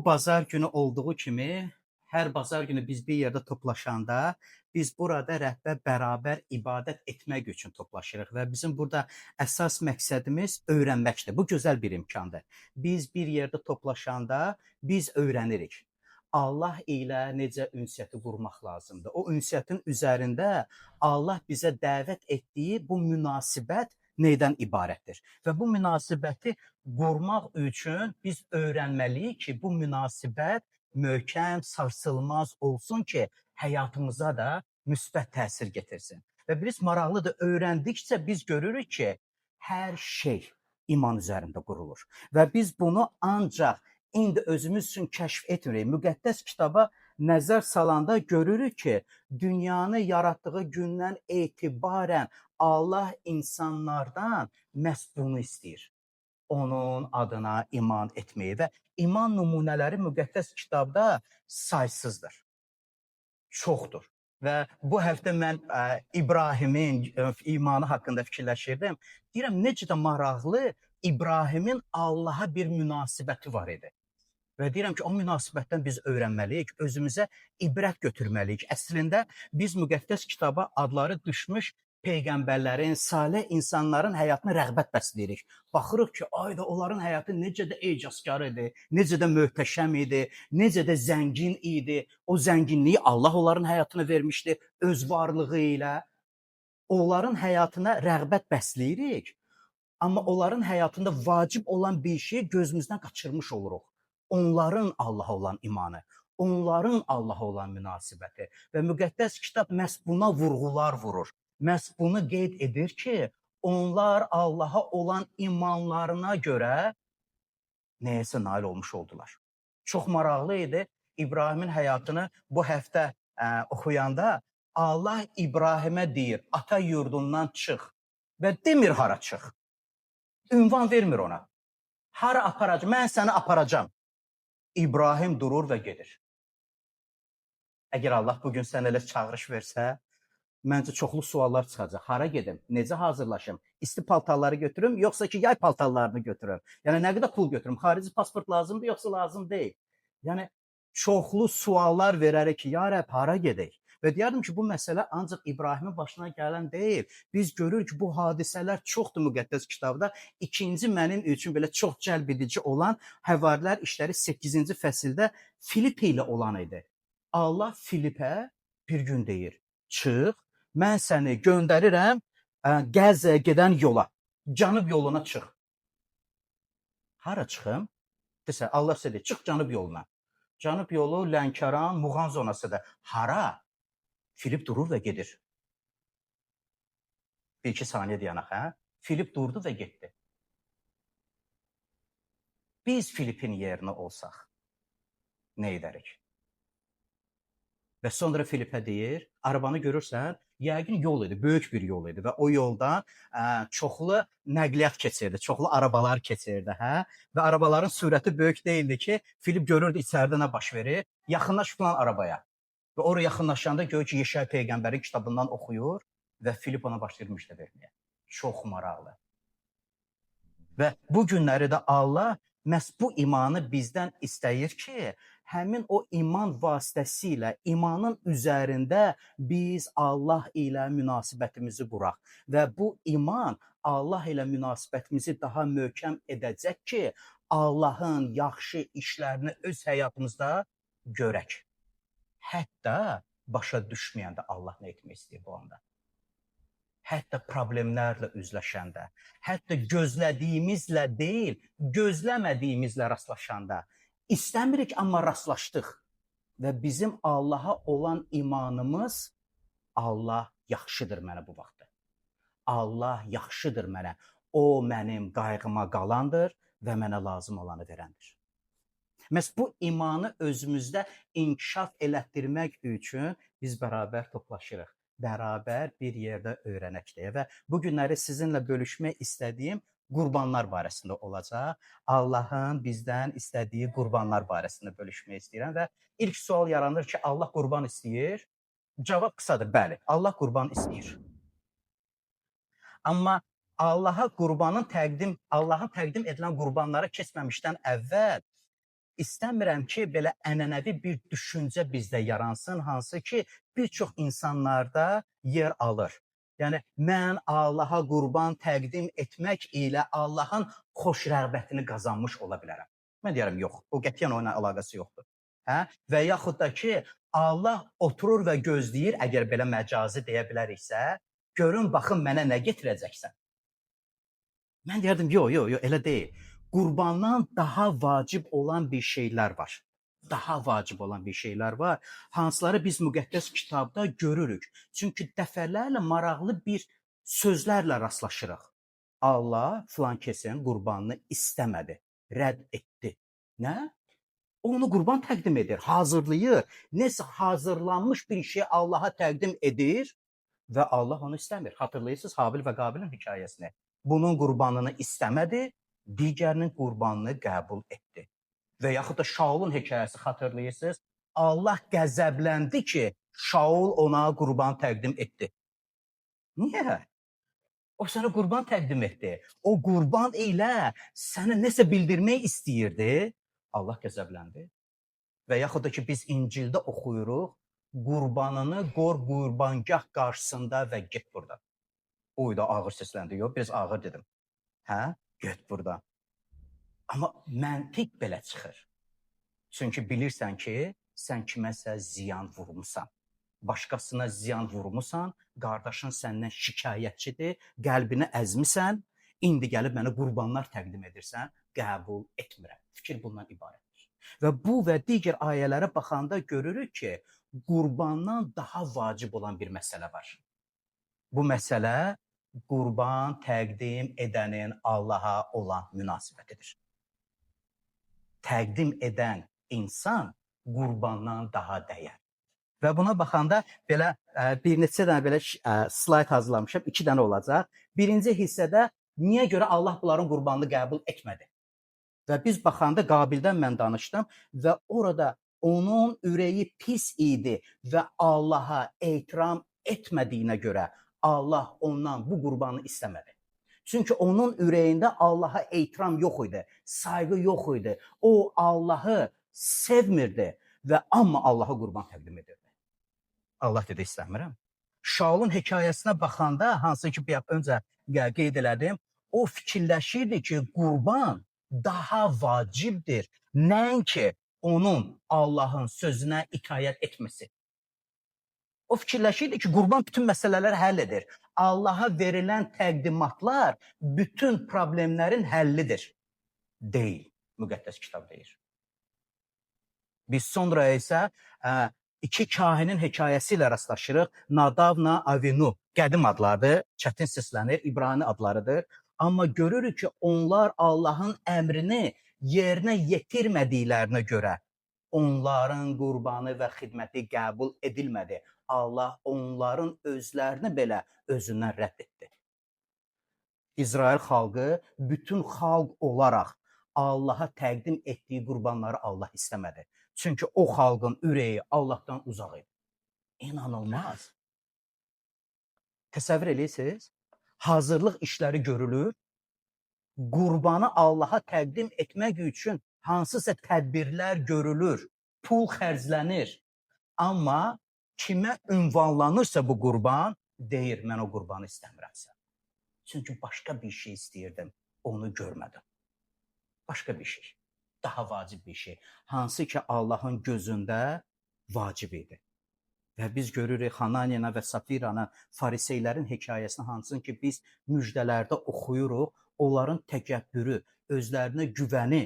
bazar günü olduğu kimi, hər bazar günü biz bir yerdə toplaşanda, biz burada rəhbər bərabər ibadət etmək üçün toplaşırıq və bizim burada əsas məqsədimiz öyrənməkdir. Bu gözəl bir imkandır. Biz bir yerdə toplaşanda biz öyrənirik. Allah ilə necə ünsiyyəti qurmaq lazımdır. O ünsiyyətin üzərində Allah bizə dəvət etdiyi bu münasibət neydən ibarətdir? Və bu münasibəti qurmaq üçün biz öyrənməliyik ki, bu münasibət möhkəm, sarsılmaz olsun ki, həyatımıza da müsbət təsir gətirsin. Və biz maraqlıdır, öyrəndikcə biz görürük ki, hər şey iman üzərində qurulur. Və biz bunu ancaq indi özümüz üçün kəşf etmirik. Müqəddəs kitaba nəzər salanda görürük ki, dünyanı yaratdığı gündən etibarən Allah insanlardan məhz bunu istəyir. Onun adına iman etməyi və iman nümunələri müqəddəs kitabda saysızdır, çoxdur. Və bu həftə mən İbrahimin imanı haqqında fikirləşirdim. Deyirəm, necə də maraqlı İbrahimin Allaha bir münasibəti var idi. Və deyirəm ki, o münasibətdən biz öyrənməliyik, özümüzə ibrət götürməliyik. Əslində, biz müqəddəs kitaba adları düşmüş peyğəmbərlərin, salih insanların həyatına rəğbət bəsləyirik. Baxırıq ki, ayda onların həyatı necə də ecazkar idi, necə də möhtəşəm idi, necə də zəngin idi. O zənginliyi Allah onların həyatına vermişdi öz varlığı ilə. Onların həyatına rəğbət bəsləyirik, amma onların həyatında vacib olan bir şeyi gözümüzdən qaçırmış oluruq. Onların Allaha olan imanı, onların Allaha olan münasibəti və müqəddəs kitab məhz buna vurğular vurur. Məhz bunu qeyd edir ki, onlar Allaha olan imanlarına görə nəyəsə nail olmuş oldular. Çox maraqlı idi. İbrahimin həyatını bu həftə oxuyanda Allah İbrahimə deyir, ata yurdundan çıx və demir hara çıx. Ünvan vermir ona. Hara aparacam? Mən səni aparacam. İbrahim durur və gedir. Əgər Allah bugün sənə elə çağırış versə, məncə çoxlu suallar çıxacaq. Hara gedim? Necə hazırlaşım? İsti paltarları götürüm, yoxsa ki yay paltarlarını götürüm? Yəni nə qədər pul götürüm? Xarici pasport lazımdır, yoxsa lazım deyil? Yəni çoxlu suallar verərək ki, ya Rəbb, hara gedək? Və deyərdim ki, bu məsələ ancaq İbrahimin başına gələn deyil. Biz görürük ki, bu hadisələr çoxdur müqəddəs kitabda. İkinci mənim üçün belə çox cəlb edici olan Həvarilər işləri 8-ci fəsildə Filip ilə olan idi. Allah Filipə bir gün deyir, çıx, mən səni göndərirəm Qəzzəyə gedən yola, cənub yoluna çıx. Hara çıxım? Desə, Allah sizə deyir, çıx cənub yoluna. Cənub yolu Lənkəran, Muğan zonasıdır. Hara? Filip durur və gedir. 1-2 saniyə dayanaq, hə? Filip durdu və getdi. Biz Filipin yerinə olsaq, nə edərik? Və sonra Filipə deyir, arabanı görürsən, yəqin yol idi, böyük bir yol idi və o yoldan çoxlu nəqliyyat keçirdi, çoxlu arabalar keçirdi, hə? Və arabaların sürəti böyük deyildi ki, Filip görürdü içəridə nə baş verir, yaxınlaş filan arabaya. Və oraya yaxınlaşanda görür ki, Yeşaya peyğəmbərin kitabından oxuyur və Filip ona başlayır müjdə verməyə. Çox maraqlı. Və bu günləri də Allah məhz bu imanı bizdən istəyir ki, həmin o iman vasitəsilə, imanın üzərində biz Allah ilə münasibətimizi quraq. Və bu iman Allah ilə münasibətimizi daha möhkəm edəcək ki, Allahın yaxşı işlərini öz həyatımızda görək. Hətta başa düşməyəndə Allah nə etmək istəyir bu anda. Hətta problemlərlə üzləşəndə, hətta gözlədiyimizlə deyil, gözləmədiyimizlə rastlaşanda, istəmirik amma rastlaşdıq və bizim Allaha olan imanımız, Allah yaxşıdır mənə bu vaxtda. Allah yaxşıdır mənə, o mənim qayğıma qalandır və mənə lazım olanı verəndir. Məhz bu imanı özümüzdə inkişaf elətdirmək üçün biz bərabər toplaşırıq. Bərabər bir yerdə öyrənək deyə və bu günləri sizinlə bölüşmək istədiyim qurbanlar barəsində olacaq. Allahın bizdən istədiyi qurbanlar barəsində bölüşmək istəyirəm və ilk sual yaranır ki, Allah qurban istəyir. Cavab qısadır, bəli, Allah qurban istəyir. Amma Allahın təqdim edilən qurbanlara keçməmişdən əvvəl istəmirəm ki, belə ənənəvi bir düşüncə bizdə yaransın, hansı ki, bir çox insanlarda yer alır. Yəni, mən Allaha qurban təqdim etmək ilə Allahın xoş rəğbətini qazanmış ola bilərəm. Mən deyərəm, yox, o qətiyyən onunla əlaqəsi yoxdur. Hə? Və yaxud da ki, Allah oturur və gözləyir, əgər belə məcazi deyə biləriksə, görün, baxın, mənə nə getirəcəksən? Mən deyərdim, yox, elə deyil. Qurbandan daha vacib olan bir şeylər var. Daha vacib olan bir şeylər var. Hansıları biz müqəddəs kitabda görürük. Çünki dəfələrlə maraqlı bir sözlərlə rastlaşırıq. Allah filan kəsin qurbanını istəmədi, rədd etdi. Nə? Onu qurban təqdim edir, hazırlayır. Nəsə hazırlanmış bir şey Allaha təqdim edir və Allah onu istəmir. Xatırlayırsınız Habil və Qabilin hekayəsini. Bunun qurbanını istəmədi, digərinin qurbanını qəbul etdi. Və yaxud da Şaulun hekayəsi xatırlayırsınız. Allah qəzəbləndi ki, Şaul ona qurban təqdim etdi. Niyə? O sənə qurban təqdim etdi. O qurban ilə sənə nəsə bildirmək istəyirdi. Allah qəzəbləndi. Və yaxud da ki, biz İncildə oxuyuruq, qurbanını qor qurbangah qarşısında və get burada. O da ağır səsləndi. Yox, biraz ağır dedim. Hə? Get burada. Amma məntiq belə çıxır. Çünki bilirsən ki, sən kiməsə ziyan vurmusan. Başqasına ziyan vurmusan, qardaşın səndən şikayətçidir, qəlbini əzmisən, indi gəlib mənə qurbanlar təqdim edirsən, qəbul etmirəm. Fikir bundan ibarətdir. Və bu və digər ayələrə baxanda görürük ki, qurbandan daha vacib olan bir məsələ var. Bu məsələ qurban təqdim edənin Allaha olan münasibətidir. Təqdim edən insan qurbandan daha dəyər. Və buna baxanda belə bir neçə dənə belə slayd hazırlamışam, 2 dənə olacaq. Birinci hissədə niyə görə Allah bunların qurbanını qəbul etmədi? Və biz baxanda Qabildən mən danışdım və orada onun ürəyi pis idi və Allaha etiram etmədiyinə görə Allah ondan bu qurbanı istəmədi. Çünki onun ürəyində Allaha etiram yox idi, sayğı yox idi. O Allahı sevmirdi və amma Allaha qurban təqdim edirdi. Allah dedi, istəmirəm. Şaulun hekayəsinə baxanda, hansı ki, öncə qeyd elədim, o fikirləşirdi ki, qurban daha vacibdir, nəinki onun Allahın sözünə itayət etməsi. O fikirləşirdi ki, qurban bütün məsələləri həll edir. Allaha verilən təqdimatlar bütün problemlərin həllidir. Deyil, müqəddəs kitab deyir. Biz sonra isə 2 kahinin hekayəsi ilə rastlaşırıq. Nadavla Avinu, qədim adlardır, çətin səslənir, İbrani adlarıdır. Amma görürük ki, onlar Allahın əmrini yerinə yetirmədiklərinə görə onların qurbanı və xidməti qəbul edilmədi. Allah onların özlərini belə özündən rədd etdi. İsrail xalqı bütün xalq olaraq Allaha təqdim etdiyi qurbanları Allah istəmədi. Çünki o xalqın ürəyi Allahdan uzaq idi. İnanılmaz. Təsəvvür edirsiniz? Hazırlıq işləri görülür. Qurbanı Allaha təqdim etmək üçün hansısa tədbirlər görülür, pul xərclənir. Amma kimə ünvanlanırsa bu qurban, deyir, mən o qurbanı istəmirəmsə. Çünki başqa bir şey istəyirdim, onu görmədim. Başqa bir şey, daha vacib bir şey. Hansı ki, Allahın gözündə vacib idi. Və biz görürük Hananiya və Safiranın fariseylərin hekayəsini, hansını ki, biz müjdələrdə oxuyuruq, onların təkəbbürü, özlərinə güvəni,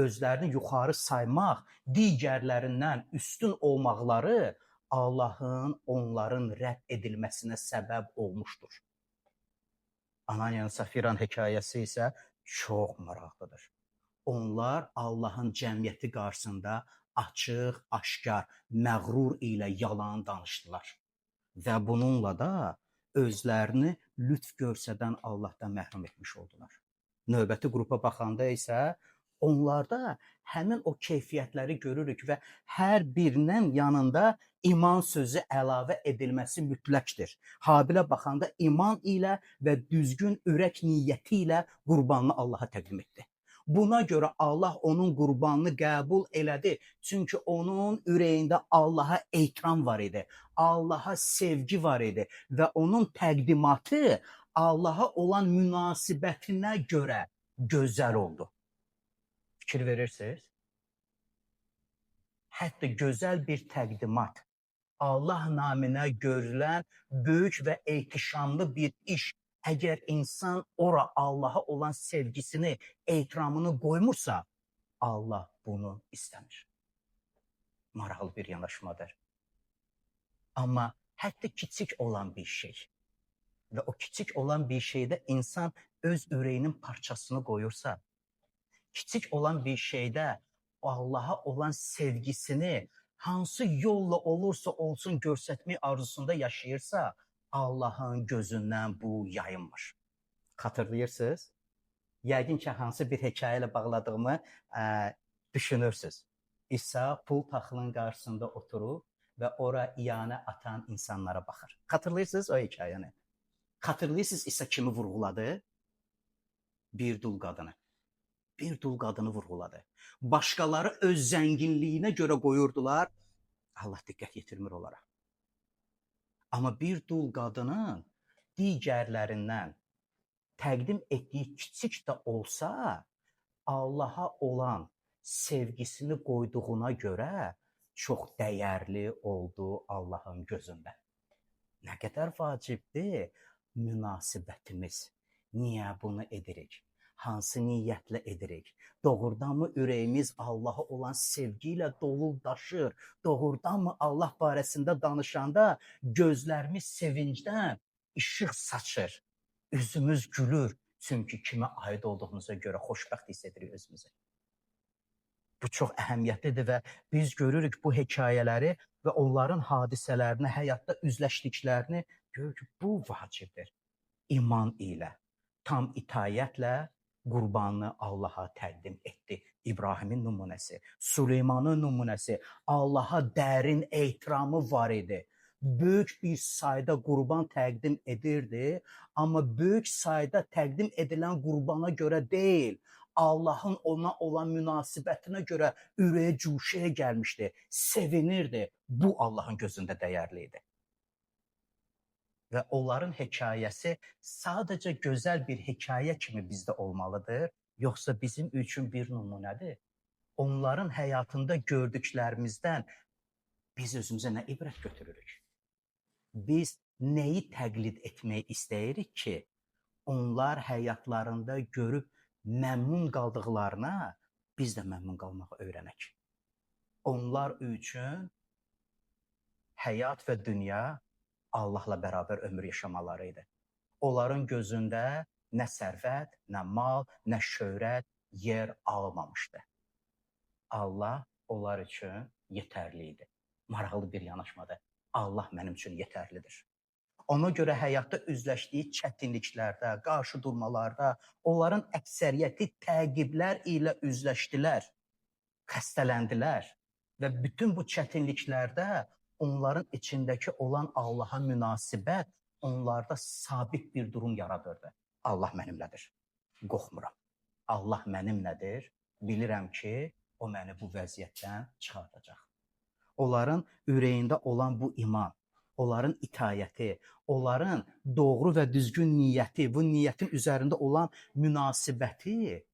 özlərini yuxarı saymaq, digərlərindən üstün olmaqları Allahın onların rədd edilməsinə səbəb olmuşdur. Hananiya və Safiranın hekayəsi isə çox maraqlıdır. Onlar Allahın cəmiyyəti qarşısında açıq, aşkar, məğrur ilə yalan danışdılar. Və bununla da özlərini lütf görsədən Allahdan məhrum etmiş oldular. Növbəti qrupa baxanda isə onlarda həmin o keyfiyyətləri görürük və hər birinin yanında iman sözü əlavə edilməsi mütləqdir. Habilə baxanda iman ilə və düzgün ürək niyyəti ilə qurbanını Allaha təqdim etdi. Buna görə Allah onun qurbanını qəbul elədi. Çünki onun ürəyində Allaha ehtiram var idi. Allaha sevgi var idi və onun təqdimatı Allaha olan münasibətinə görə gözəl oldu. Fikir verirsiniz? Hətta gözəl bir təqdimat, Allah naminə görülən böyük və ehtişamlı bir iş, əgər insan ora Allaha olan sevgisini, ehtiramını qoymursa, Allah bunu istəmir. Maraqlı bir yanaşmadır. Amma hətta kiçik olan bir şey və o kiçik olan bir şeydə insan öz ürəyinin parçasını qoyursa, kiçik olan bir şeydə Allaha olan sevgisini hansı yolla olursa olsun göstərmək arzusunda yaşayırsa, Allahın gözündən bu yayınmır. Xatırlayırsınız? Yəqin ki, hansı bir hekayə ilə bağladığımı düşünürsünüz. İsa pul taxılın qarşısında oturub və ora iyanə atan insanlara baxır. Xatırlayırsınız o hekayəni? Xatırlayırsınız İsa kimi vurğuladı? Bir dul qadını. Bir dul qadını vurğuladı. Başqaları öz zənginliyinə görə qoyurdular. Allah diqqət yetirmir onlara. Amma bir dul qadının digərlərindən təqdim etdiyi kiçik də olsa, Allaha olan sevgisini qoyduğuna görə çox dəyərli oldu Allahın gözündə. Nə qədər vacibdir münasibətimiz. Niyə bunu edirik? Hansı niyyətlə edirik? Doğrudanmı ürəyimiz Allaha olan sevgi ilə dolu daşır? Doğrudanmı Allah barəsində danışanda gözlərimiz sevincdən işıq saçır? Üzümüz gülür. Çünki kimə aid olduğumuza görə xoşbəxt hiss edirik özümüzü. Bu çox əhəmiyyətlidir və biz görürük bu hekayələri və onların hadisələrini, həyatda üzləşdiklərini görürük ki, bu vacibdir. İman ilə, tam itayətlə qurbanını Allaha təqdim etdi. İbrahimin nümunəsi, Süleymanın nümunəsi, Allaha dərin ehtiramı var idi. Böyük bir sayda qurban təqdim edirdi, amma böyük sayda təqdim edilən qurbana görə deyil, Allahın ona olan münasibətinə görə ürəyə cuşaya gəlmişdi, sevinirdi. Bu Allahın gözündə dəyərli idi. Və onların hekayəsi sadəcə gözəl bir hekayə kimi bizdə olmalıdır, yoxsa bizim üçün bir nümunədir. Onların həyatında gördüklərimizdən biz özümüzə nə ibrət götürürük? Biz nəyi təqlid etmək istəyirik ki, onlar həyatlarında görüb məmnun qaldıqlarına biz də məmnun qalmağı öyrənək. Onlar üçün həyat və dünya Allahla bərabər ömür yaşamaları idi. Onların gözündə nə sərvət, nə mal, nə şöhrət yer almamışdı. Allah onlar üçün yetərli idi. Maraqlı bir yanaşmadır. Allah mənim üçün yetərlidir. Ona görə həyatda üzləşdiyi çətinliklərdə, qarşı durmalarda onların əksəriyyəti təqiblər ilə üzləşdilər, xəstələndilər və bütün bu çətinliklərdə onların içindəki olan Allaha münasibət onlarda sabit bir durum yaradırdı. Allah mənimlədir, qorxmuram. Allah mənimlədir, bilirəm ki, o məni bu vəziyyətdən çıxardacaq. Onların ürəyində olan bu iman, onların itayəti, onların doğru və düzgün niyyəti, bu niyyətin üzərində olan münasibəti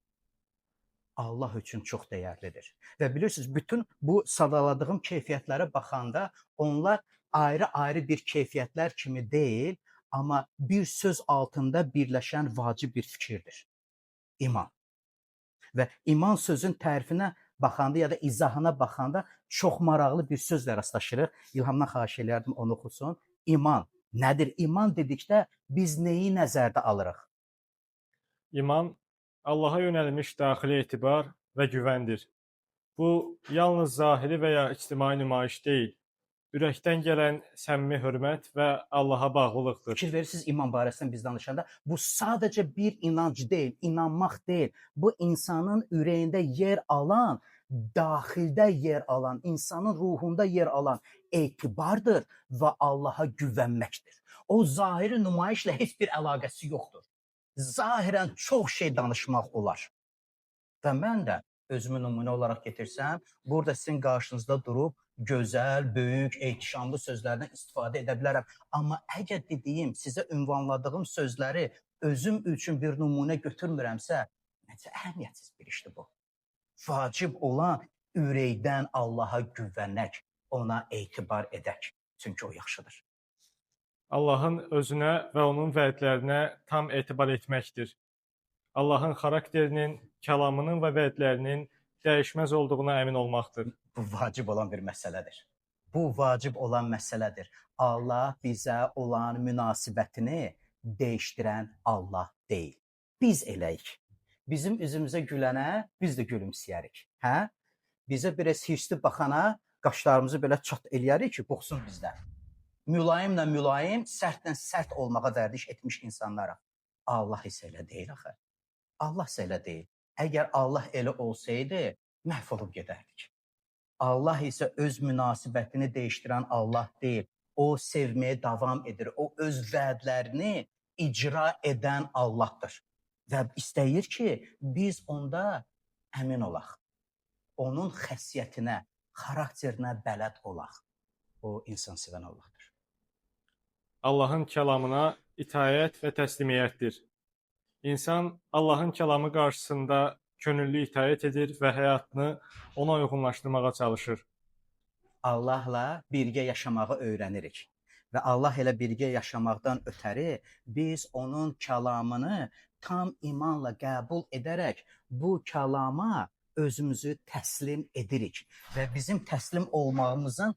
Allah üçün çox dəyərlidir. Və bilirsiniz, bütün bu sadaladığım keyfiyyətlərə baxanda onlar ayrı-ayrı bir keyfiyyətlər kimi deyil, amma bir söz altında birləşən vacib bir fikirdir. İman. Və iman sözün tərifinə baxanda ya da izahına baxanda çox maraqlı bir sözlə rastlaşırıq. İlhamdan xahiş elərdim onu oxusun. İman. Nədir? İman dedikdə biz nəyi nəzərdə alırıq? İman Allaha yönəlmiş daxili etibar və güvəndir. Bu yalnız zahiri və ya ictimai nümayiş deyil, ürəkdən gələn səmimi hörmət və Allaha bağlılıqdır. Fikir verirsiniz iman barəsində biz danışanda, bu sadəcə bir inanc deyil, inanmaq deyil. Bu insanın ürəyində yer alan, daxildə yer alan, insanın ruhunda yer alan etibardır və Allaha güvənməkdir. O zahiri nümayişlə heç bir əlaqəsi yoxdur. Zahirən çox şey danışmaq olar. Və mən də özümü nümunə olaraq gətirsəm, burada sizin qarşınızda durub gözəl, böyük, ehtişamlı sözlərdən istifadə edə bilərəm. Amma əgər dediyim, sizə ünvanladığım sözləri özüm üçün bir nümunə götürmürəmsə, necə əhəmiyyətsiz bir işdir bu. Vacib olan ürəkdən Allaha güvənək, ona etibar edək. Çünki o yaxşıdır. Allahın özünə və onun vədlərinə tam etibar etməkdir. Allahın xarakterinin, kəlamının və vədlərinin dəyişməz olduğuna əmin olmaqdır. Bu vacib olan bir məsələdir. Bu vacib olan məsələdir. Allah bizə olan münasibətini dəyişdirən Allah deyil. Biz eləyik. Bizim üzümüzə gülənə biz də gülümsəyərik. Hə? Bizə biraz hirsli baxana qaşlarımızı belə çat eləyərik ki, qoxsun bizdən. Mülayimlə mülayim, sərtlə sərt olmağa vərdiş etmiş insanlara. Allah isə elə deyil axı. Allah isə elə deyil. Əgər Allah elə olsaydı, məhv olub gedərdik. Allah isə öz münasibətini dəyişdirən Allah deyil. O sevməyə davam edir. O öz vədlərini icra edən Allahdır. Və istəyir ki, biz onda əmin olaq. Onun xəssiyyətinə, xarakterinə bələd olaq. O insan sevən Allahdır. Allahın kəlamına itayət və təslimiyyətdir. İnsan Allahın kəlamı qarşısında könüllü itayət edir və həyatını ona uyğunlaşdırmağa çalışır. Allahla birgə yaşamağı öyrənirik. Və Allah ilə birgə yaşamaqdan ötəri biz onun kəlamını tam imanla qəbul edərək bu kəlama özümüzü təslim edirik. Və bizim təslim olmağımızın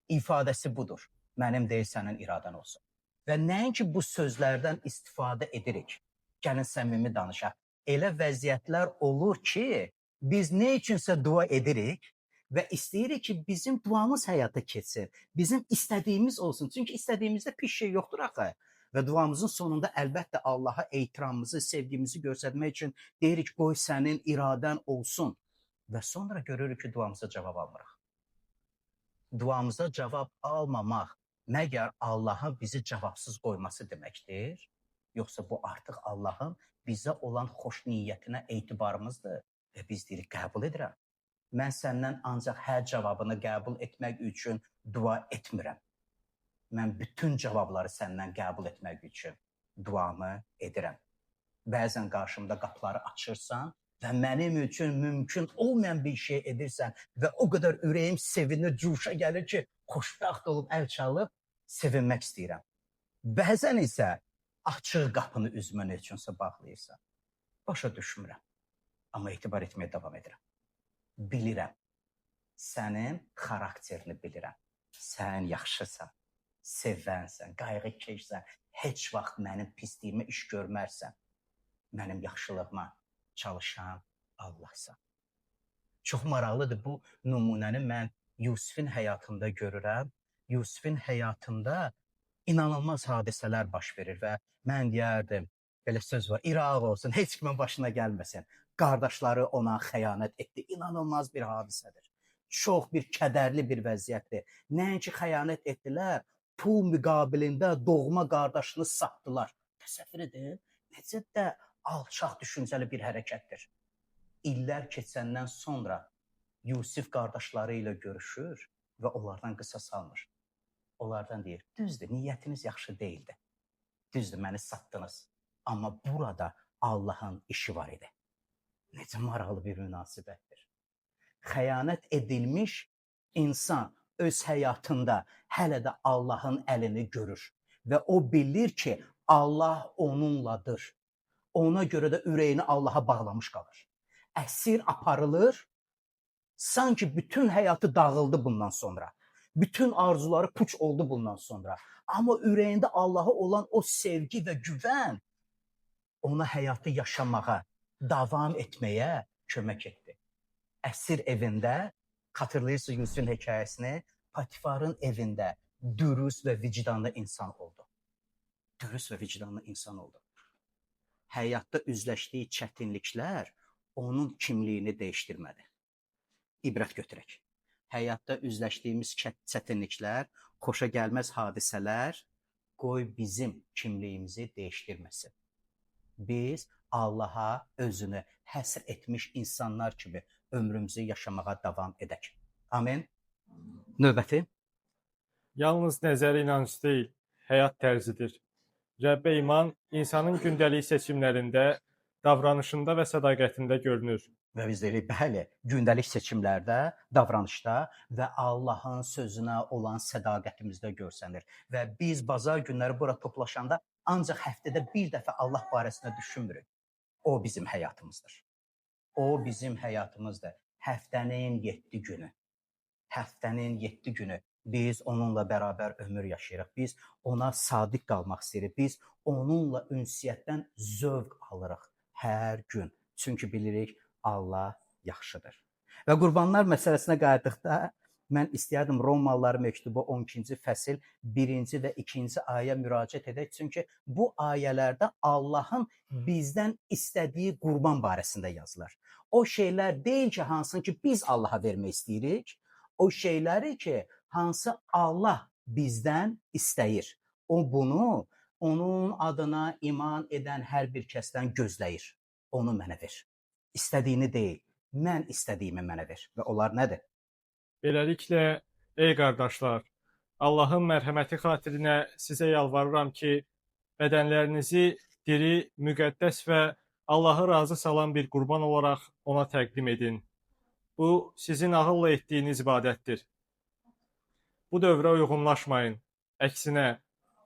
ifadəsi budur. Mənim deyil, sənin iradən olsun. Və nəinki bu sözlərdən istifadə edirik. Gəlin səmimi danışaq. Elə vəziyyətlər olur ki, biz nə üçünsə dua edirik və istəyirik ki, bizim duamız həyata keçsin. Bizim istədiyimiz olsun. Çünki istədiyimizdə pis şey yoxdur axı. Və duamızın sonunda əlbəttə Allaha ehtiramımızı, sevgimizi göstərmək üçün deyirik, qoy sənin iradən olsun. Və sonra görürük ki, duamıza cavab almırıq. Duamıza cavab almamaq məgər Allahın bizi cavabsız qoyması deməkdir? Yoxsa bu artıq Allahın bizə olan xoş niyyətinə etibarımızdır və biz deyirik, qəbul edirəm. Mən səndən ancaq hər cavabını qəbul etmək üçün dua etmirəm. Mən bütün cavabları səndən qəbul etmək üçün duamı edirəm. Bəzən qarşımda qapıları açırsan və mənim üçün mümkün olmayan bir şey edirsən və o qədər ürəyim sevinir, cuşa gəlir ki, xoşbəxt olub əl çalıb sevinmək istəyirəm. Bəzən isə açıq qapını üzmə nə üçünsə bağlayırsan. Başa düşmürəm. Amma etibar etməyə davam edirəm. Bilirəm. Sənin xarakterini bilirəm. Sən yaxşısan, sevənsən, qayğı keçsən, heç vaxt mənim pisliyimə iş görmərsən. Mənim yaxşılığıma çalışan Allahsan. Çox maraqlıdır bu nümunəni mən Yusifin həyatında görürəm. Yusifin həyatında inanılmaz hadisələr baş verir və mən deyərdim, belə söz var, İraq olsun, heç kimin başına gəlməsin. Qardaşları ona xəyanət etdi. İnanılmaz bir hadisədir. Çox bir kədərli bir vəziyyətdir. Nəinki xəyanət etdilər, pul müqabilində doğma qardaşını satdılar. Təsəvvür edin, necə də alçaq düşüncəli bir hərəkətdir. İllər keçəndən sonra Yusif qardaşları ilə görüşür və onlardan qisas almır. Onlardan deyir, düzdür, niyyətiniz yaxşı deyildi. Düzdür, məni satdınız. Amma burada Allahın işi var idi. Necə maraqlı bir münasibətdir. Xəyanət edilmiş insan öz həyatında hələ də Allahın əlini görür. Və o bilir ki, Allah onunladır. Ona görə də ürəyini Allaha bağlamış qalır. Əsir aparılır, sanki bütün həyatı dağıldı bundan sonra. Bütün arzuları puç oldu bundan sonra. Amma ürəyində Allaha olan o sevgi və güvən ona həyatı yaşamağa, davam etməyə kömək etdi. Əsir evində, xatırlayırsınız Yusifin hekayəsini, Patifarın evində dürüst və vicdanlı insan oldu. Dürüst və vicdanlı insan oldu. Həyatda üzləşdiyi çətinliklər onun kimliyini dəyişdirmədi. İbrət götürək. Həyatda üzləşdiyimiz çətinliklər, xoşa gəlməz hadisələr qoy bizim kimliyimizi dəyişdirməsin. biz Allaha özünü həsr etmiş insanlar kimi ömrümüzü yaşamağa davam edək. Amin. Növbəti. Yalnız nəzəri inanc deyil, həyat tərzidir. Rəbbə iman insanın gündəlik seçimlərində, davranışında və sədaqətində görünür. Və biz deyirik, bəli, gündəlik seçimlərdə, davranışda və Allahın sözünə olan sədaqətimizdə görsənir. Və biz bazar günləri bura toplaşanda ancaq həftədə bir dəfə Allah barəsində düşünmürük. O bizim həyatımızdır. O bizim həyatımızdır. Həftənin 7 günü. Həftənin 7 günü biz onunla bərabər ömür yaşayırıq. Biz ona sadiq qalmaq istəyirik. Biz onunla ünsiyyətdən zövq alırıq hər gün. Çünki bilirik Allah yaxşıdır. Və qurbanlar məsələsinə qayıtdıqda mən istəyərdim Romalılar məktubu 12-ci fəsil 1-ci və 2-ci ayə müraciət edək. Çünki bu ayələrdə Allahın bizdən istədiyi qurban barəsində yazılır. O şeylər deyil ki, hansını ki biz Allaha vermək istəyirik. O şeyləri ki, hansı Allah bizdən istəyir. O bunu onun adına iman edən hər bir kəsdən gözləyir. Onu mənə ver. İstədiyini deyil, mən istədiyimi mənə ver. Və onlar nədir? Beləliklə, ey qardaşlar, Allahın mərhəməti xatirinə sizə yalvarıram ki, bədənlərinizi diri, müqəddəs və Allahı razı salan bir qurban olaraq ona təqdim edin. Bu, sizin ağılla etdiyiniz ibadətdir. Bu dövrə uyğunlaşmayın. Əksinə,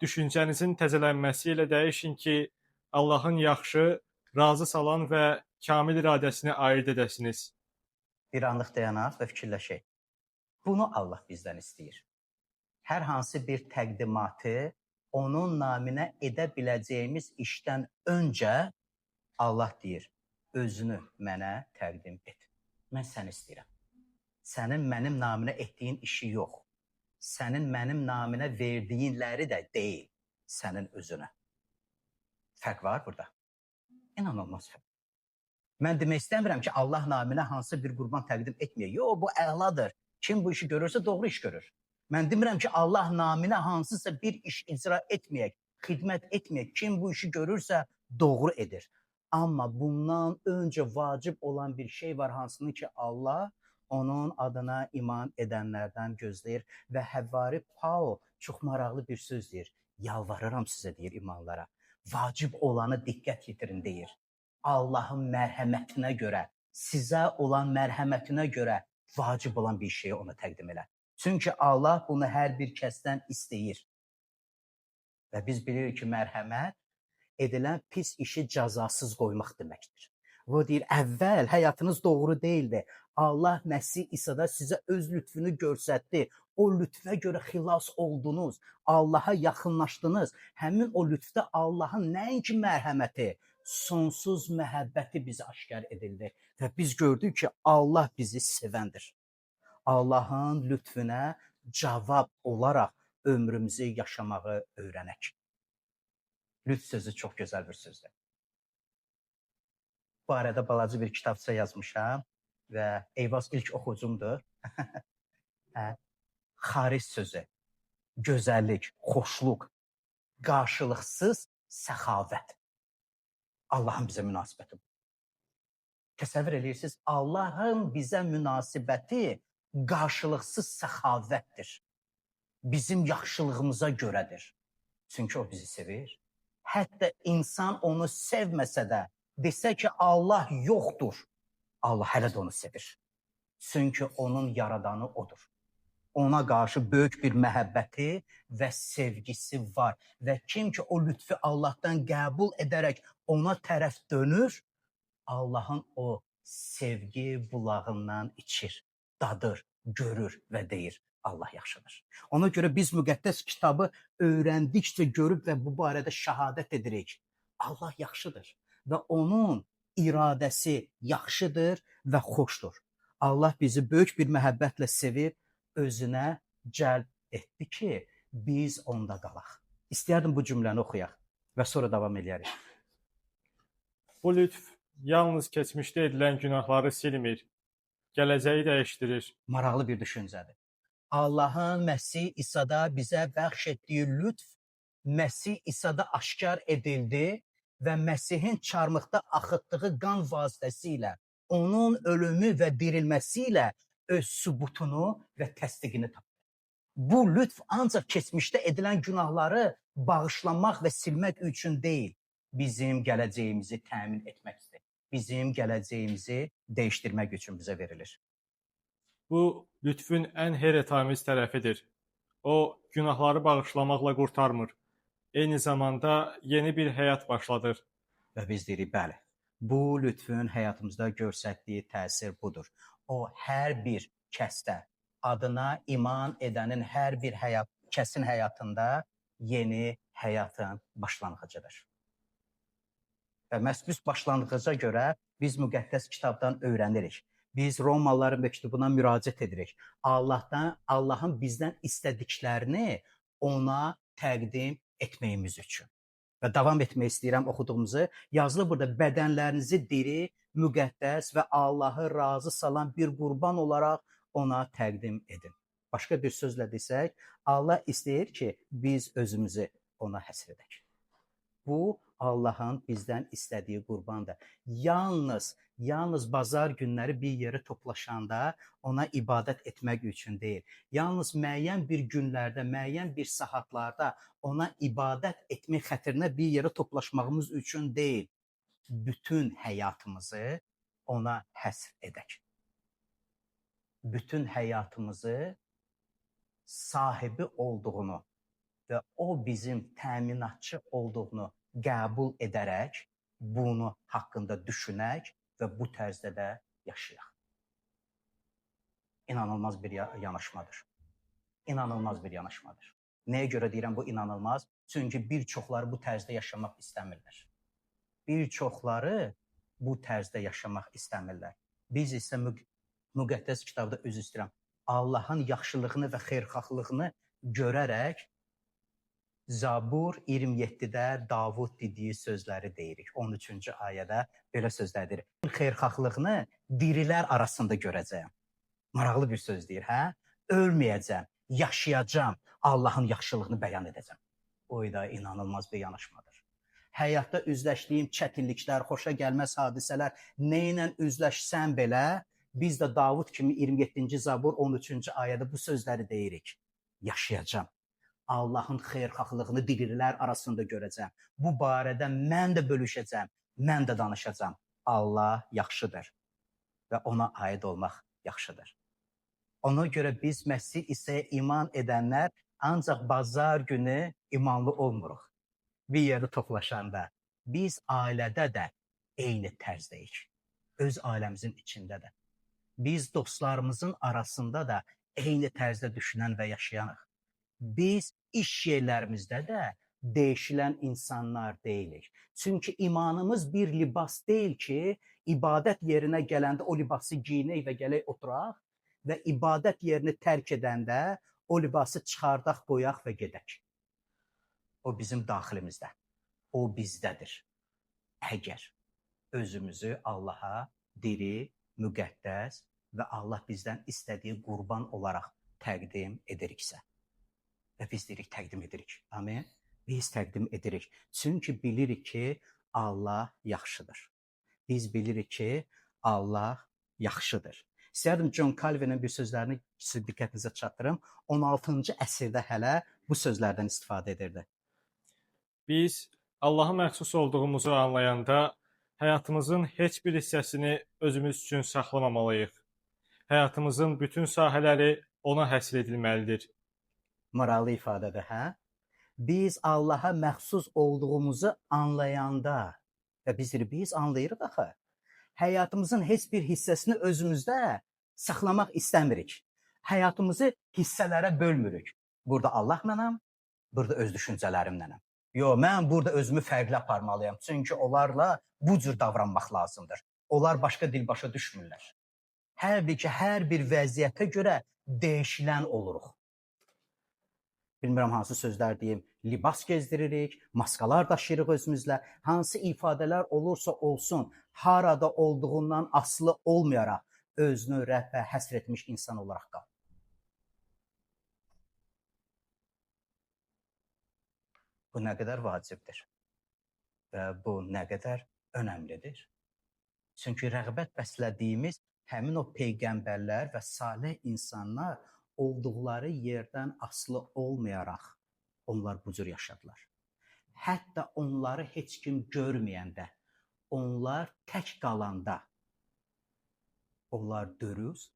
düşüncənizin təzələnməsi ilə dəyişin ki, Allahın yaxşı, razı salan və kamil iradəsini ayırd edəsiniz. Bir anlıq dayanaq və fikirləşək. Bunu Allah bizdən istəyir. Hər hansı bir təqdimatı onun naminə edə biləcəyimiz işdən öncə Allah deyir, özünü mənə təqdim et. Mən səni istəyirəm. Sənin mənim naminə etdiyin işi yox. Sənin mənim naminə verdiyinləri də deyil, sənin özünə. Fərq var burada. İnanılmaz fərq. Mən demək istəmirəm ki, Allah naminə hansı bir qurban təqdim etməyək. Yox, bu əladır. Kim bu işi görürsə doğru iş görür. Mən demirəm ki, Allah naminə hansısa bir iş icra etməyək, xidmət etməyək. Kim bu işi görürsə doğru edir. Amma bundan öncə vacib olan bir şey var, hansını ki Allah onun adına iman edənlərdən gözləyir və Həvvari Paul çox maraqlı bir söz deyir. Yalvarıram sizə deyir imanlara. Vacib olanı diqqət yetirin deyir. Allahın mərhəmətinə görə, sizə olan mərhəmətinə görə vacib olan bir şeyi ona təqdim elə. Çünki Allah bunu hər bir kəsdən istəyir. Və biz bilirik ki, mərhəmət edilən pis işi cəzasız qoymaq deməkdir. O deyir, əvvəl həyatınız doğru deyildi. Allah Məsih İsa'da sizə öz lütfünü göstərdi. O lütfə görə xilas oldunuz. Allaha yaxınlaşdınız. Həmin o lütfdə Allahın nəinki mərhəməti, sonsuz məhəbbəti bizə aşkar edildi. Və biz gördük ki, Allah bizi sevəndir. Allahın lütfünə cavab olaraq ömrümüzü yaşamağı öyrənək. Lütf sözü çox gözəl bir sözdür. Bu arada balaca bir kitabça yazmışam və Eyvaz ilk oxucumdur. Xaris sözü, gözəllik, xoşluq, qarşılıqsız səxavət. Allahın bizə münasibəti bu. Təsəvvür edirsiniz, Allahın bizə münasibəti qarşılıqsız səxavətdir. Bizim yaxşılığımıza görədir. Çünki o bizi sevir. Hətta insan onu sevməsə də, desə ki, Allah yoxdur, Allah hələ də onu sevir. Çünki onun yaradanı odur. Ona qarşı böyük bir məhəbbəti və sevgisi var. Və kim ki o lütfü Allahdan qəbul edərək ona tərəf dönür, Allahın o sevgi bulağından içir, dadır, görür və deyir, Allah yaxşıdır. Ona görə biz müqəddəs kitabı öyrəndikcə görüb və bu barədə şəhadət edirik. Allah yaxşıdır və onun iradəsi yaxşıdır və xoşdur. Allah bizi böyük bir məhəbbətlə sevib, özünə cəlb etdi ki, biz onda qalaq. İstəyərdim bu cümləni oxuyaq və sonra davam edərik. Bu lütf yalnız keçmişdə edilən günahları silmir, gələcəyi dəyişdirir. Maraqlı bir düşüncədir. Allahın Məsih İsa'da bizə bəxş etdiyi lütf Məsih İsa'da aşkar edildi və Məsihin çarmıqda axıtdığı qan vasitəsilə onun ölümü və dirilməsi ilə öz sübutunu və təsdiqini tapır. Bu lütf ancaq keçmişdə edilən günahları bağışlamaq və silmək üçün deyil, bizim gələcəyimizi təmin etməkdir. Bizim gələcəyimizi dəyişdirmək üçün bizə verilir. Bu lütfün ən heyrətamiz tərəfidir. O, günahları bağışlamaqla qurtarmır. Eyni zamanda yeni bir həyat başladır. Və biz deyirik, bəli, bu lütfün həyatımızda göstərdiyi təsir budur. O, hər bir kəsdə, adına iman edənin hər bir kəsin həyatında yeni həyatın başlanğıcıdır. Və məhz biz başlanğıca görə biz müqəddəs kitabdan öyrənirik. Biz Romalıların məktubuna müraciət edirik. Allahın bizdən istədiklərini ona təqdim etməyimiz üçün. Və davam etmək istəyirəm oxuduğumuzu. Yazılı burada bədənlərinizi diri, müqəddəs və Allahı razı salan bir qurban olaraq ona təqdim edin. Başqa bir sözlə desək, Allah istəyir ki, biz özümüzü ona həsr edək. Bu, Allahın bizdən istədiyi qurbandır. Yalnız bazar günləri bir yerə toplaşanda ona ibadət etmək üçün deyil. Yalnız müəyyən bir günlərdə, müəyyən bir saatlarda ona ibadət etmək xətrinə bir yerə toplaşmağımız üçün deyil. Bütün həyatımızı ona həsr edək. Bütün həyatımızı sahibi olduğunu və o bizim təminatçı olduğunu qəbul edərək, bunu haqqında düşünək və bu tərzdə də yaşayaq. İnanılmaz bir yanaşmadır. İnanılmaz bir yanaşmadır. Nəyə görə deyirəm bu inanılmaz? Çünki bir çoxları bu tərzdə yaşamaq istəmirlər. Bir çoxları bu tərzdə yaşamaq istəmirlər. Biz isə müqəddəs kitabda üzr istəyirəm, Allahın yaxşılığını və xeyirxahlığını görərək Zabur 27-də Davud dediyi sözləri deyirik. 13-cü ayədə belə sözlərdir. Xeyirxahlığını dirilər arasında görəcəyəm. Maraqlı bir söz deyir, hə? Ölməyəcəm, yaşayacam, Allahın yaxşılığını bəyan edəcəm. O da inanılmaz bir yanaşmadır. Həyatda üzləşdiyim çətinliklər, xoşa gəlməz hadisələr, nə ilə üzləşsən belə, biz də Davud kimi 27-ci Zabur 13-cü ayədə bu sözləri deyirik. Yaşayacam. Allahın xeyirxahlığını dirilər arasında görəcəm. Bu barədə mən də bölüşəcəm, mən də danışacam. Allah yaxşıdır və ona aid olmaq yaxşıdır. Ona görə biz Məsih İsa'ya iman edənlər ancaq bazar günü imanlı olmuruq. Bir yerdə toplaşanda biz ailədə də eyni tərzdəyik. Öz ailəmizin içində də. Biz dostlarımızın arasında da eyni tərzdə düşünən və yaşayanıq. Biz iş yerlərimizdə də dəyişilən insanlar deyilik. Çünki imanımız bir libas deyil ki, ibadət yerinə gələndə o libası giyinək və gələk oturaq və ibadət yerini tərk edəndə o libası çıxardaq, qoyaq və gedək. O bizim daxilimizdə, o bizdədir. Əgər özümüzü Allaha diri, müqəddəs və Allah bizdən istədiyi qurban olaraq təqdim ediriksə. Və biz deyirik, təqdim edirik. Amin. Biz təqdim edirik. Çünki bilirik ki, Allah yaxşıdır. Biz bilirik ki, Allah yaxşıdır. İstəyərdim John Calvin'in bir sözlərini sizin diqqətinizə çatdırım. 16-cı əsrdə hələ bu sözlərdən istifadə edirdi. Biz Allaha məxsus olduğumuzu anlayanda həyatımızın heç bir hissəsini özümüz üçün saxlamamalıyıq. Həyatımızın bütün sahələri ona həsr edilməlidir. Maraqlı ifadədir, hə? Biz Allaha məxsus olduğumuzu anlayanda və biz anlayırıq axı. Həyatımızın heç bir hissəsini özümüzdə saxlamaq istəmirik. Həyatımızı hissələrə bölmürük. Burada Allahla, burada öz düşüncələrimlə. Yox, mən burada özümü fərqli aparmalıyam. Çünki onlarla bu cür davranmaq lazımdır. Onlar başqa dil başa düşmürlər. Hər bir vəziyyətə görə dəyişilən oluruq. Bilmirəm hansı sözlər deyim, libas gezdiririk, maskalar daşıyırıq özümüzlə, hansı ifadələr olursa olsun, harada olduğundan asılı olmayaraq özünü Rəbbə həsr etmiş insan olaraq qal. Bu nə qədər vacibdir. Və bu nə qədər önəmlidir. Çünki rəğbət bəslədiyimiz həmin o peyğəmbərlər və salih insanlar olduqları yerdən asılı olmayaraq onlar bu cür yaşadılar. Hətta onları heç kim görməyəndə, onlar tək qalanda onlar dürüst,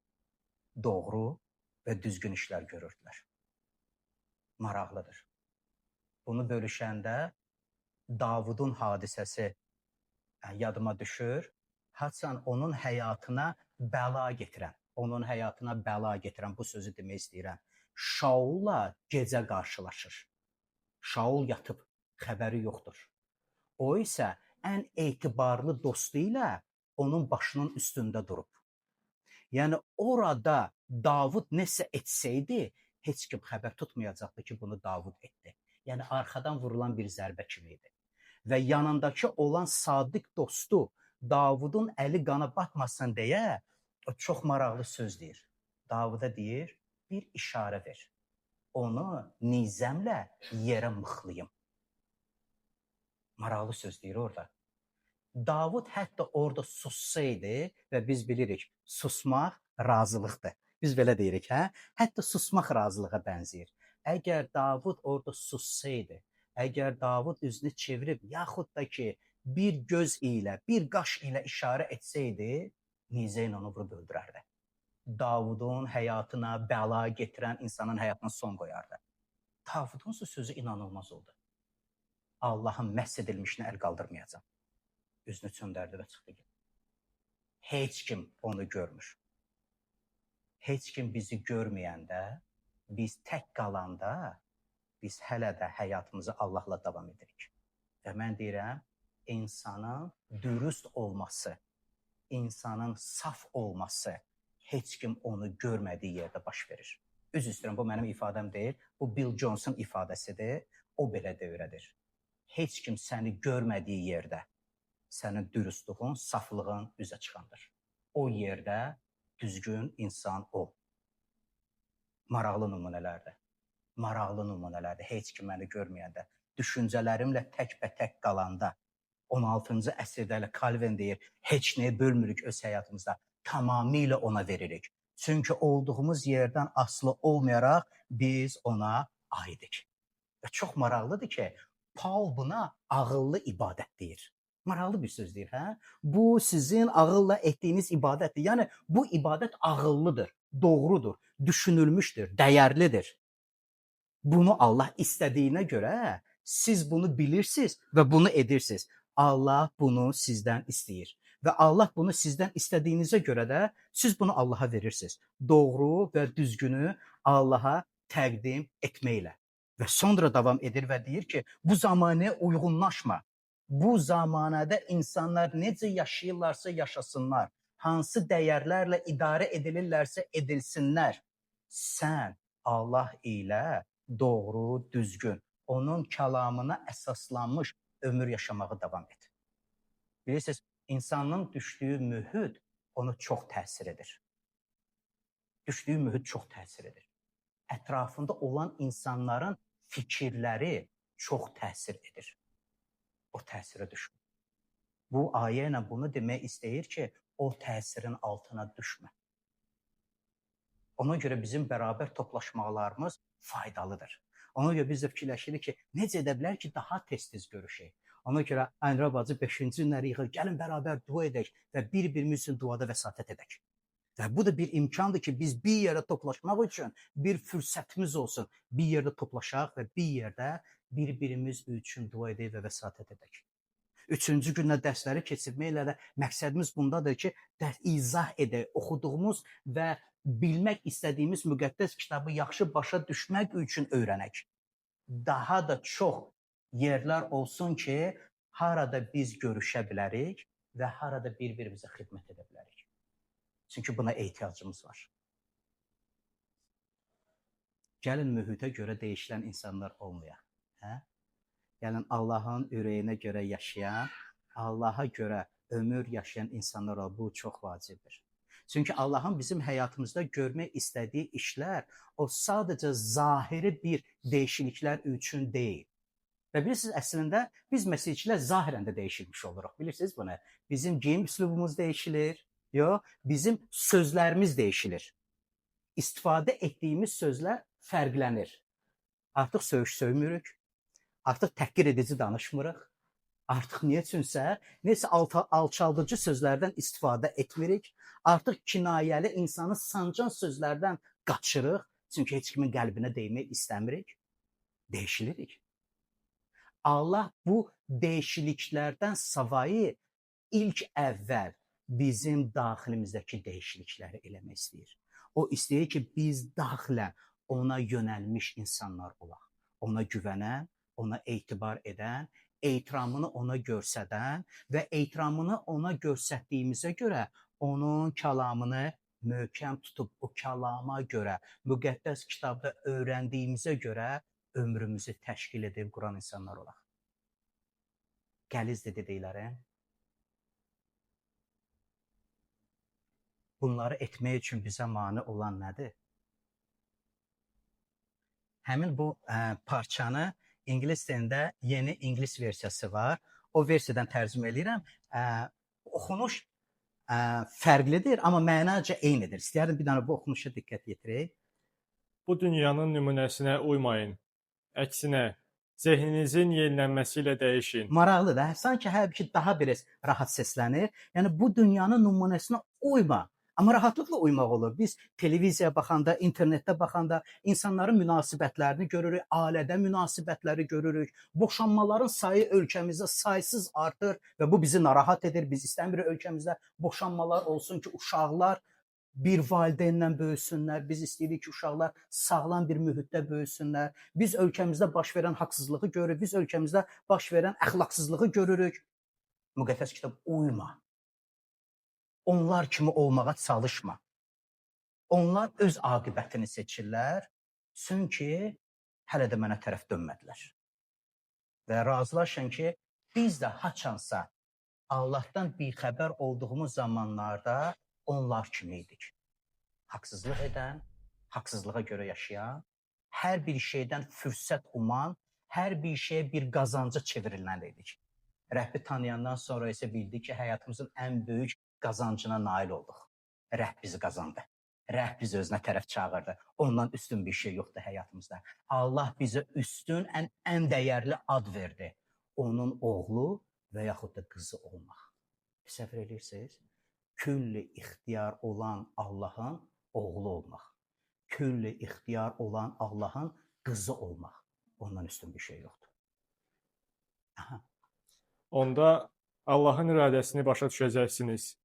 doğru və düzgün işlər görürdülər. Maraqlıdır. Bunu bölüşəndə Davudun hadisəsi yadıma düşür. Haçan onun həyatına bəla gətirən bu sözü demək istəyirəm. Şaulla gecə qarşılaşır. Şaul yatıb, xəbəri yoxdur. O isə ən etibarlı dostu ilə onun başının üstündə durub. Yəni orada Davud nəsə etsəydi, heç kim xəbər tutmayacaqdı ki, bunu Davud etdi. Yəni arxadan vurulan bir zərbə kimi idi. Və yanındakı olan sadiq dostu Davudun əli qana batmasın deyə o çox maraqlı söz deyir. Davuda deyir, bir işarə ver. Onu nizəmlə yerə mıxlayım. Maraqlı söz deyir orada. Davud hətta orada sussaydı və biz bilirik, susmaq razılıqdır. Biz belə deyirik, hə? Hətta susmaq razılığa bənzəyir. Əgər Davud orada sussaydı, əgər Davud üzünü çevirib, yaxud da ki, bir göz ilə, bir qaş ilə işarə etsəydi, nizə ilə onu vurub öldürərdi. Davudun həyatına bəla gətirən insanın həyatına son qoyardı. Davudun sözü inanılmaz oldu. Allahın məhz edilmişini əl qaldırmayacaq. Üzünü çöndərdi və çıxdı. Heç kim onu görmür. Heç kim bizi görməyəndə, biz tək qalanda, biz hələ də həyatımızı Allahla davam edirik. Və mən deyirəm, insanın dürüst olması, insanın saf olması, heç kim onu görmədiyi yerdə baş verir. Üz istəyirəm, bu mənim ifadəm deyil, bu Bill Johnson ifadəsidir, o belə devrədir. Heç kim səni görmədiyi yerdə sənin dürüstlüğün, saflığın üzə çıxandır. O yerdə düzgün insan ol. Maraqlı nümunələrdir. Maraqlı nümunələrdir. Heç kim məni görməyəndə, düşüncələrimlə təkbətək qalanda, 16-cı əsrdə elə Calvin deyir, heç nəyə bölmürük öz həyatımızda, tamamilə ona veririk. Çünki olduğumuz yerdən asılı olmayaraq biz ona aidik. Və çox maraqlıdır ki, Paul buna ağıllı ibadət deyir. Maraqlı bir söz deyir, hə? Bu sizin ağılla etdiyiniz ibadətdir. Yəni bu ibadət ağıllıdır, doğrudur, düşünülmüşdür, dəyərlidir. Bunu Allah istədiyinə görə siz bunu bilirsiniz və bunu edirsiniz. Allah bunu sizdən istəyir. Və Allah bunu sizdən istədiyinizə görə də siz bunu Allaha verirsiniz. Doğru və düzgünü Allaha təqdim etməklə. Və sonra davam edir və deyir ki, bu zamanəyə uyğunlaşma. Bu zamanədə insanlar necə yaşayırlarsa yaşasınlar. Hansı dəyərlərlə idarə edilirlərsə edilsinlər. Sən Allah ilə doğru, düzgün, onun kəlamına əsaslanmış ömür yaşamağı davam et. Bilirsiniz, insanın düşdüyü mühit onu çox təsir edir. Düşdüyü mühit çox təsir edir. Ətrafında olan insanların fikirləri çox təsir edir. O təsirə düşmür. Bu ayə ilə bunu demək istəyir ki, o təsirin altına düşmə. Ona görə bizim bərabər toplaşmalarımız faydalıdır. Ona görə biz də fikirləşirik ki, necə edə bilər ki, daha tez-tez görüşək. Ona görə Aynura bacı 5-ci günləri yığır, gəlin bərabər dua edək və bir-birimiz üçün duada vəsatət edək. Və bu da bir imkandır ki, biz bir yerdə toplaşmaq üçün bir fürsətimiz olsun. Bir yerdə toplaşaq və bir yerdə bir-birimiz üçün dua edək və vəsatət edək. 3-cü gündə dərsləri keçirməklə də məqsədimiz bundadır ki, izah edək, oxuduğumuz və bilmək istədiyimiz müqəddəs kitabı yaxşı başa düşmək üçün öyrənək. Daha da çox yerlər olsun ki, harada biz görüşə bilərik və harada bir-birimizə xidmət edə bilərik. Çünki buna ehtiyacımız var. Gəlin mühitə görə dəyişilən insanlar olmayaq. Hə? Gəlin Allahın ürəyinə görə yaşayan, Allaha görə ömür yaşayan insanlar ol. Bu çox vacibdir. Çünki Allahın bizim həyatımızda görmək istədiyi işlər o sadəcə zahiri bir dəyişikliklər üçün deyil. Və bilirsiniz, əslində biz məsihçilər zahirən də dəyişilmiş oluruq. Bilirsiniz bunu? Bizim geyim üslubumuz dəyişilir. Yox, bizim sözlərimiz dəyişilir. İstifadə etdiyimiz sözlər fərqlənir. Artıq söymürük. Artıq təhqir edici danışmırıq. Artıq niyə üçünsə, nəsə alçaldıcı sözlərdən istifadə etmirik. Artıq kinayəli insanı sancan sözlərdən qaçırıq. Çünki heç kimin qəlbinə dəymək istəmirik. Dəyişilirik. Allah bu dəyişikliklərdən savayı ilk əvvəl bizim daxilimizdəki dəyişiklikləri eləmək istəyir. O istəyir ki, biz daxilən ona yönəlmiş insanlar olaq. Ona güvənən, ona etibar edən, ehtiramını ona göstərən və ehtiramını ona göstərdiyimizə görə onun kəlamını möhkəm tutub o kəlama görə, müqəddəs kitabda öyrəndiyimizə görə ömrümüzü təşkil edib quran insanlar olaq. Gəlizdir dediklərim. Bunları etmək üçün bizə mane olan nədir? Həmin bu parçanı ingilis dilində yeni ingilis versiyası var. O versiyadan tərcümə edirəm. Oxunuş fərqlidir, amma mənaca eynidir. İstəyərdim bir dənə bu oxunuşa diqqət yetirək. Bu dünyanın nümunəsinə uymayın. Əksinə, zehninizin yenilənməsi ilə dəyişin. Maraqlıdır. Sanki hər bir daha biraz rahat səslənir. Yəni bu dünyanın nümunəsinə uyma. Amma rahatlıqla uymaq olur. Biz televiziyaya baxanda, internetdə baxanda insanların münasibətlərini görürük, ailədə münasibətləri görürük. Boşanmaların sayı ölkəmizdə saysız artır və bu bizi narahat edir. Biz istəmirik ölkəmizdə boşanmalar olsun ki, uşaqlar bir valideynlə böyüsünlər. Biz istəyirik ki, uşaqlar sağlam bir mühitdə böyüsünlər. Biz ölkəmizdə baş verən haqsızlığı görürük. Biz ölkəmizdə baş verən əxlaqsızlığı görürük. Müqəddəs kitab uyma. Onlar kimi olmağa çalışma. Onlar öz aqibətini seçirlər. Çünki hələ də mənə tərəf dönmədilər. Və razılaşın ki, biz də haçansa Allahdan bixəbər olduğumuz zamanlarda onlar kimi idik. Haqsızlıq edən, haqsızlığa görə yaşayan, hər bir şeydən fürsət uman, hər bir şeyə bir qazancı çevrilən idik. Rəbbi tanıyandan sonra isə bildik ki, həyatımızın ən böyük qazancına nail olduq. Rəbb bizi qazandı. Rəbb bizi özünə tərəf çağırdı. Ondan üstün bir şey yoxdur həyatımızda. Allah bizə üstün, ən dəyərli ad verdi. Onun oğlu və yaxud da qızı olmaq. Təsəvvür edirsiniz? Külli ixtiyar olan Allahın oğlu olmaq. Külli ixtiyar olan Allahın qızı olmaq. Ondan üstün bir şey yoxdur. Aha. Onda Allahın iradəsini başa düşəcəksiniz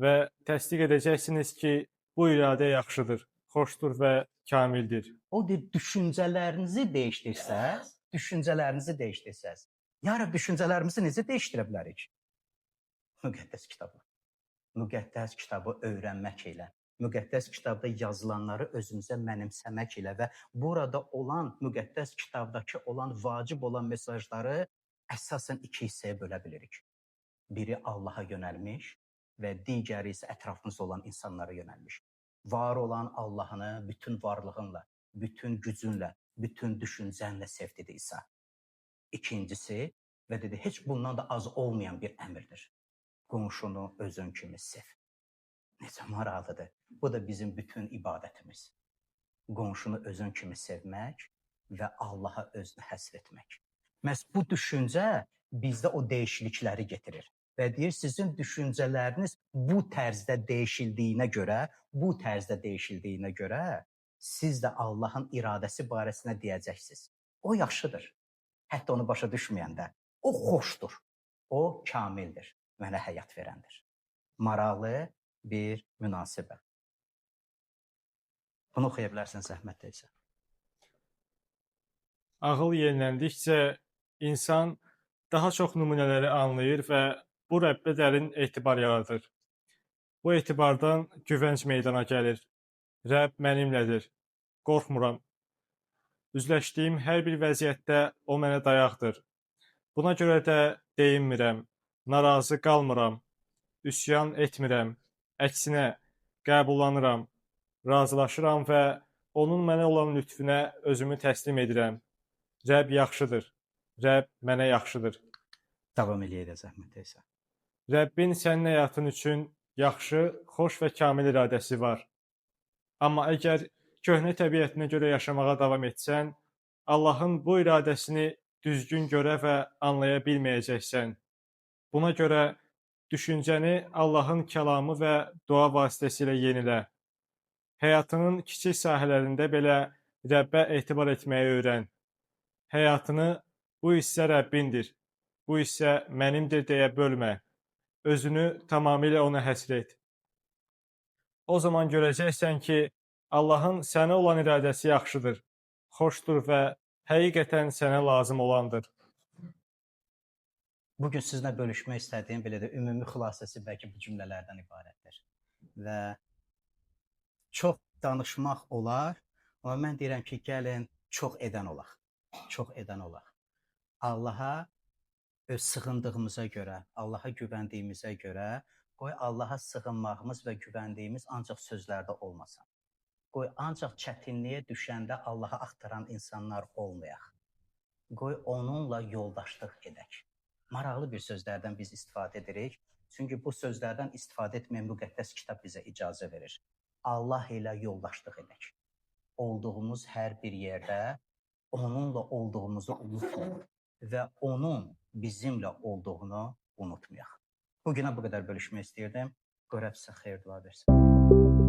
və təsdiq edəcəksiniz ki, bu iradə yaxşıdır, xoşdur və kamildir. O deyir, düşüncələrinizi dəyişdirsəz, ya Rəbb, düşüncələrimizi necə dəyişdirə bilərik? Müqəddəs kitabı. Müqəddəs kitabı öyrənmək ilə, müqəddəs kitabda yazılanları özümüzə mənimsəmək ilə və burada olan, müqəddəs kitabdakı olan, vacib olan mesajları əsasən iki hissəyə bölə bilirik. Biri Allaha yönəlmiş və digəri isə ətrafımızda olan insanlara yönəlmiş. Var olan Allahını bütün varlığınla, bütün gücünlə, bütün düşüncənlə sev dedi İsa. İkincisi, və dedi, heç bundan da az olmayan bir əmrdir. Qonşunu özün kimi sev. Necə maraqlıdır. Bu da bizim bütün ibadətimiz. Qonşunu özün kimi sevmək və Allaha özünü həsr etmək. Məhz bu düşüncə bizdə o dəyişiklikləri getirir. Və deyir, sizin düşüncələriniz bu tərzdə dəyişildiyinə görə, siz də Allahın iradəsi barəsində deyəcəksiniz. O yaxşıdır. Hətta onu başa düşməyəndə. O xoşdur. O kamildir. Mənə həyat verəndir. Maraqlı bir münasibət. Bunu oxuya bilərsən zəhmət deyilsə. Ağıl yeniləndikcə insan daha çox nümunələri anlayır və bu Rəbbə dərin etibar yaradır. Bu etibardan güvənc meydana gəlir. Rəbb mənimlədir. Qorxmuram. Üzləşdiyim hər bir vəziyyətdə o mənə dayaqdır. Buna görə də deyinmirəm, narazı qalmıram, üsyan etmirəm. Əksinə, qəbullanıram, razılaşıram və onun mənə olan lütfündə özümü təslim edirəm. Rəbb yaxşıdır. Rəbb mənə yaxşıdır. Davam eləyək zəhmət etsə. Rəbbin sənin həyatın üçün yaxşı, xoş və kamil iradəsi var. Amma əgər köhnə təbiətinə görə yaşamağa davam etsən, Allahın bu iradəsini düzgün görə və anlaya bilməyəcəksən. Buna görə düşüncəni Allahın kəlamı və dua vasitəsilə yenilə. Həyatının kiçik sahələrində belə Rəbbə etibar etməyi öyrən. Həyatını bu hissə Rəbbindir, bu hissə mənimdir deyə bölmə. Özünü tamamilə ona həsr et. O zaman görəcəksən ki, Allahın sənə olan iradəsi yaxşıdır, xoşdur və həqiqətən sənə lazım olandır. Bugün sizinlə bölüşmək istədiyim belə də ümumi xülasəsi bəlkə bu cümlələrdən ibarətdir. Və çox danışmaq olar, amma mən deyirəm ki, gəlin çox edən olaq. Çox edən olaq. Allaha öz sığındığımıza görə, Allaha güvəndiyimizə görə, qoy Allaha sığınmağımız və güvəndiyimiz ancaq sözlərdə olmasın. Qoy ancaq çətinliyə düşəndə Allaha axtaran insanlar olmayaq. Qoy onunla yoldaşlıq edək. Maraqlı bir sözlərdən biz istifadə edirik. Çünki bu sözlərdən istifadə etməyə müqəddəs kitab bizə icazə verir. Allah ilə yoldaşlıq edək. Olduğumuz hər bir yerdə onunla olduğumuzu unutmayaq və onun bizimlə olduğunu unutmayaq. Bugünə bu qədər bölüşmək istəyirdim. Qoy Rəbb sizə xeyir dua versin.